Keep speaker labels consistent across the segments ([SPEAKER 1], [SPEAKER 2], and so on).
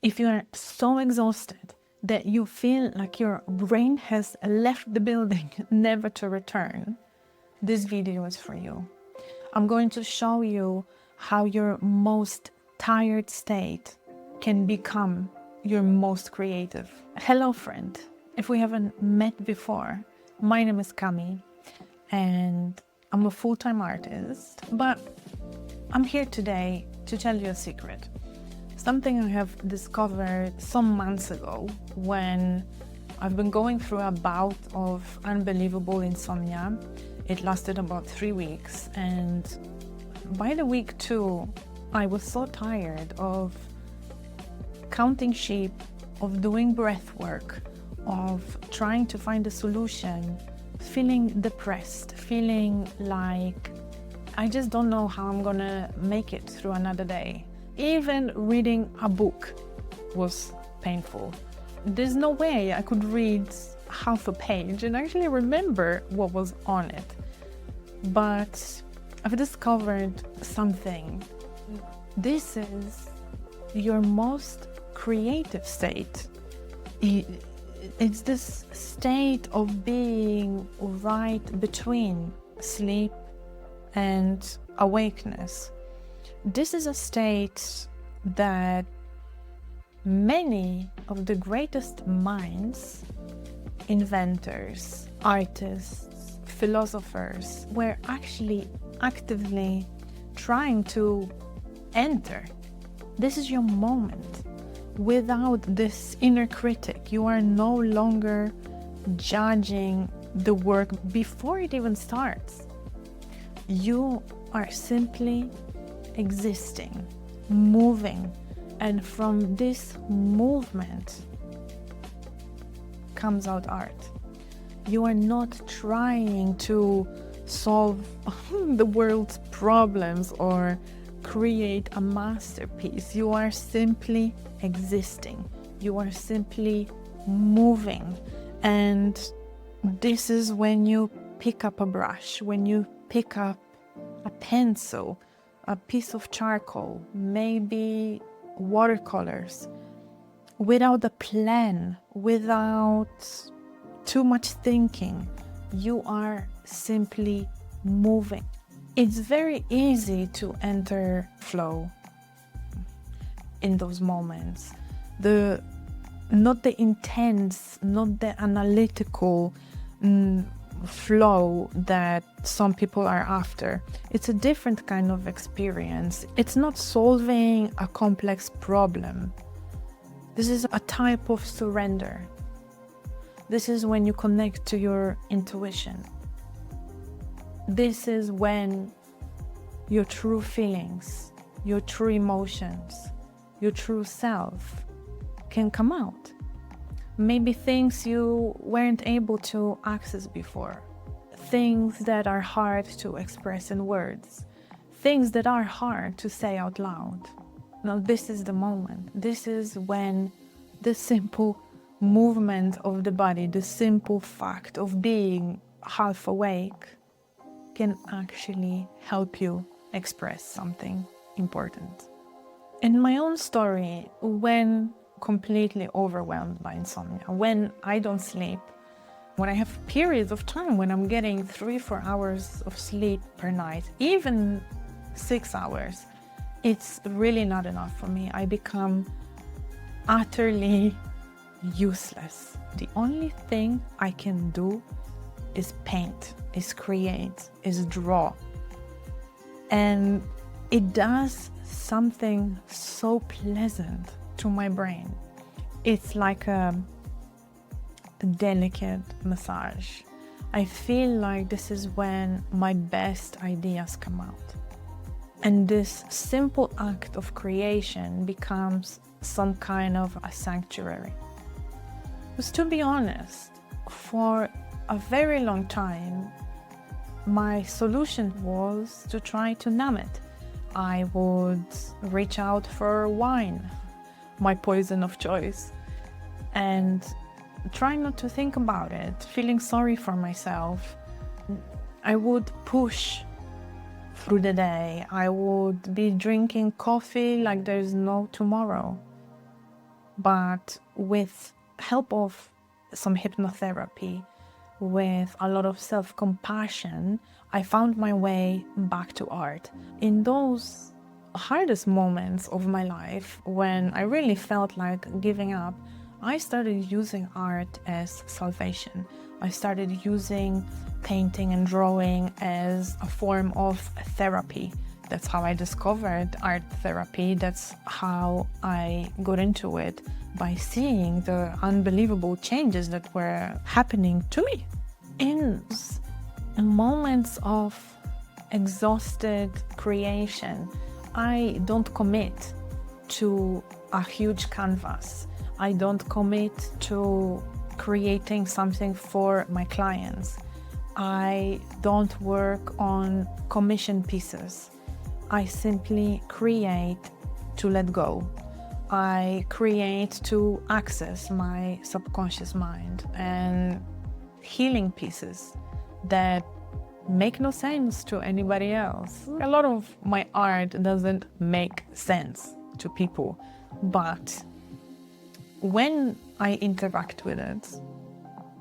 [SPEAKER 1] if you are so exhausted that you feel like your brain has left the building, never to return, this video is for you. I'm going to show you how your most tired state can become your most creative. Hello, friend. If we haven't met before, my name is Cami, and I'm a full-time artist, but I'm here today to tell you a secret. Something I have discovered some months ago when I've been going through a bout of unbelievable insomnia. It lasted about 3 weeks, and by the week 2, I was so tired of counting sheep, of doing breath work, of trying to find a solution, feeling depressed, feeling like I just don't know how I'm gonna make it through another day. Even reading a book was painful. There's no way I could read half a page and actually remember what was on it. But I've discovered something. This is your most creative state. It's this state of being right between sleep and awakeness. This is a state that many of the greatest minds, inventors, artists, philosophers were actually actively trying to enter. This is your moment. Without this inner critic, you are no longer judging the work before it even starts. You are simply existing, moving, and from this movement comes out art. You are not trying to solve the world's problems or create a masterpiece. You are simply existing. You are simply moving. And this is when you pick up a brush, when you pick up a pencil, a piece of charcoal, maybe watercolors, without a plan, without too much thinking. You are simply moving. It's very easy to enter flow in those moments. Not the intense, not the analytical flow that some people are after. It's a different kind of experience. It's not solving a complex problem. This is a type of surrender. This is when you connect to your intuition. This is when your true feelings, your true emotions, your true self can come out. Maybe things you weren't able to access before. Things that are hard to express in words. Things that are hard to say out loud. Now, this is the moment. This is when the simple movement of the body, the simple fact of being half awake, can actually help you express something important. In my own story, when completely overwhelmed by insomnia, when I don't sleep, when I have periods of time when I'm getting 3-4 hours of sleep per night, even 6 hours, it's really not enough for me. I become utterly useless. The only thing I can do is paint, is create, is draw. And it does something so pleasant to my brain. It's like a delicate massage. I feel like this is when my best ideas come out. And this simple act of creation becomes some kind of a sanctuary. Because to be honest, for a very long time, my solution was to try to numb it. I would reach out for wine, my poison of choice, and try not to think about it, feeling sorry for myself. I would push through the day. I would be drinking coffee like there's no tomorrow. But with help of some hypnotherapy, with a lot of self-compassion, I found my way back to art. In those hardest moments of my life, when I really felt like giving up, I started using art as salvation. I started using painting and drawing as a form of therapy. That's how I discovered art therapy. That's how I got into it, by seeing the unbelievable changes that were happening to me. In moments of exhausted creation, I don't commit to a huge canvas. I don't commit to creating something for my clients. I don't work on commission pieces. I simply create to let go. I create to access my subconscious mind, and healing pieces that make no sense to anybody else. A lot of my art doesn't make sense to people, but when I interact with it,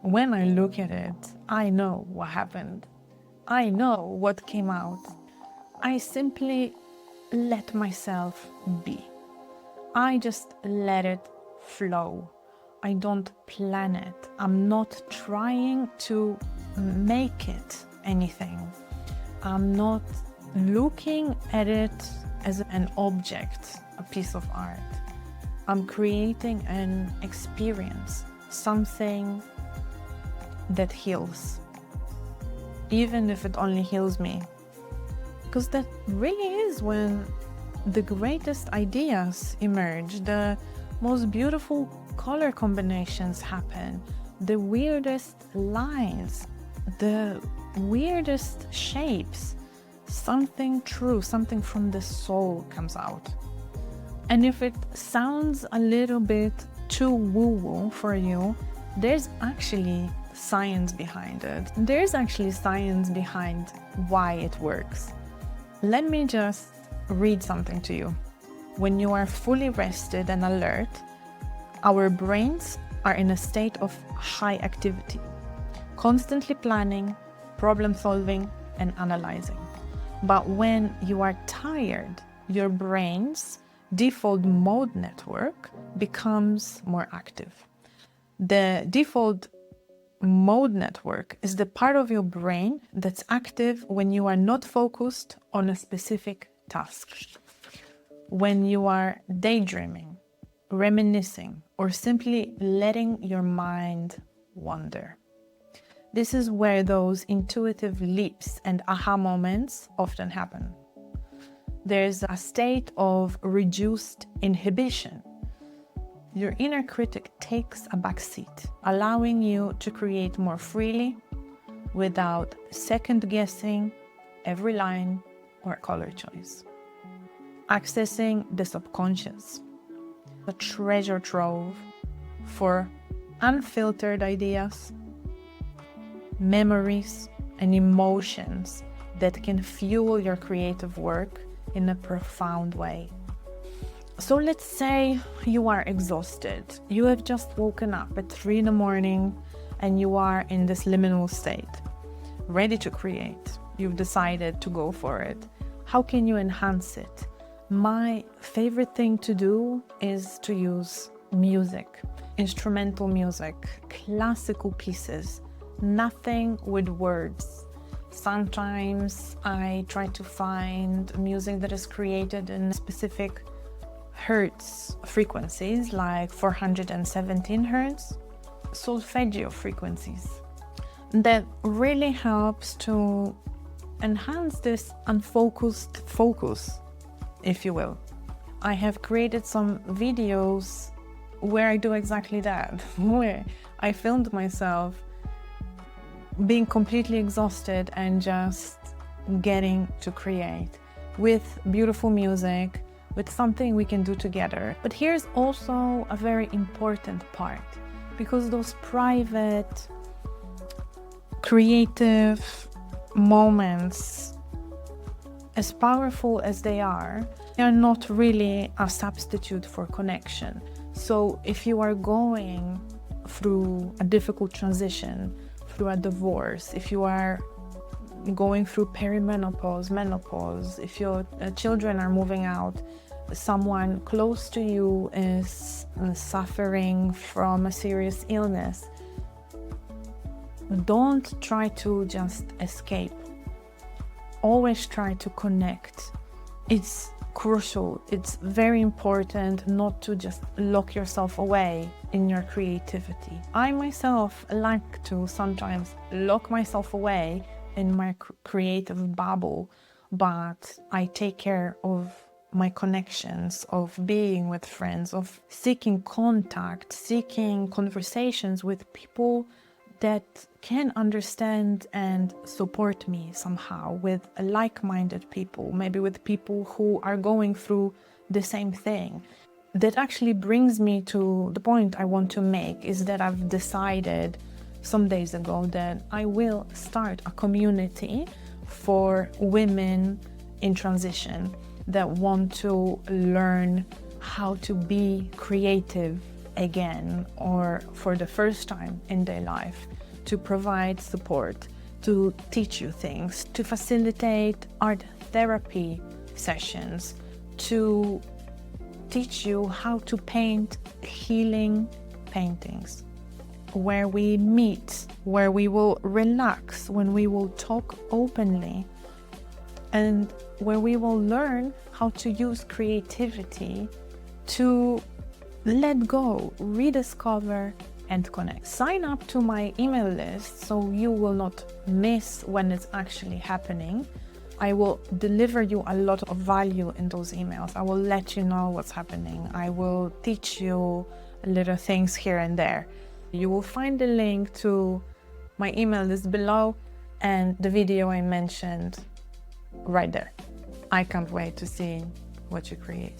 [SPEAKER 1] when I look at it, I know what happened. I know what came out. I simply let myself be. I just let it flow. I don't plan it. I'm not trying to make it anything. I'm not looking at it as an object, a piece of art. I'm creating an experience, something that heals, even if it only heals me. Because that really is when the greatest ideas emerge, the most beautiful color combinations happen, the weirdest lines, the weirdest shapes. Something true, something from the soul comes out. And if it sounds a little bit too woo-woo for you, there's actually science behind it. There's actually science behind why it works. Let me just read something to you. When you are fully rested and alert, our brains are in a state of high activity, constantly planning, problem solving, and analyzing. But when you are tired, your brain's default mode network becomes more active. The default mode network is the part of your brain that's active when you are not focused on a specific task. When you are daydreaming, reminiscing, or simply letting your mind wander. This is where those intuitive leaps and aha moments often happen. There's a state of reduced inhibition. Your inner critic takes a back seat, allowing you to create more freely without second-guessing every line or color choice. Accessing the subconscious, a treasure trove for unfiltered ideas, memories, and emotions that can fuel your creative work in a profound way. So let's say you are exhausted. You have just woken up at 3 a.m. and you are in this liminal state, ready to create. You've decided to go for it. How can you enhance it? My favorite thing to do is to use music, instrumental music, classical pieces, nothing with words. Sometimes I try to find music that is created in specific hertz frequencies, like 417 hertz, solfeggio frequencies. That really helps to enhance this unfocused focus, if you will. I have created some videos where I do exactly that, where I filmed myself being completely exhausted and just getting to create with beautiful music, with something we can do together. But here's also a very important part, because those private, creative moments, as powerful as they are not really a substitute for connection. So if you are going through a difficult transition, through a divorce, if you are going through perimenopause, menopause, if your children are moving out, someone close to you is suffering from a serious illness, don't try to just escape. Always try to connect. It's crucial. It's very important not to just lock yourself away in your creativity. I myself like to sometimes lock myself away in my creative bubble, but I take care of my connections, of being with friends, of seeking contact, seeking conversations with people that can understand and support me somehow, with like-minded people, maybe with people who are going through the same thing. That actually brings me to the point I want to make, is that I've decided some days ago that I will start a community for women in transition that want to learn how to be creative again, or for the first time in their life, to provide support, to teach you things, to facilitate art therapy sessions, to teach you how to paint healing paintings, where we meet, where we will relax, when we will talk openly, and where we will learn how to use creativity to let go, rediscover, and connect. Sign up to my email list so you will not miss when it's actually happening. I will deliver you a lot of value in those emails. I will let you know what's happening. I will teach you little things here and there. You will find the link to my email list below and the video I mentioned right there. I can't wait to see what you create.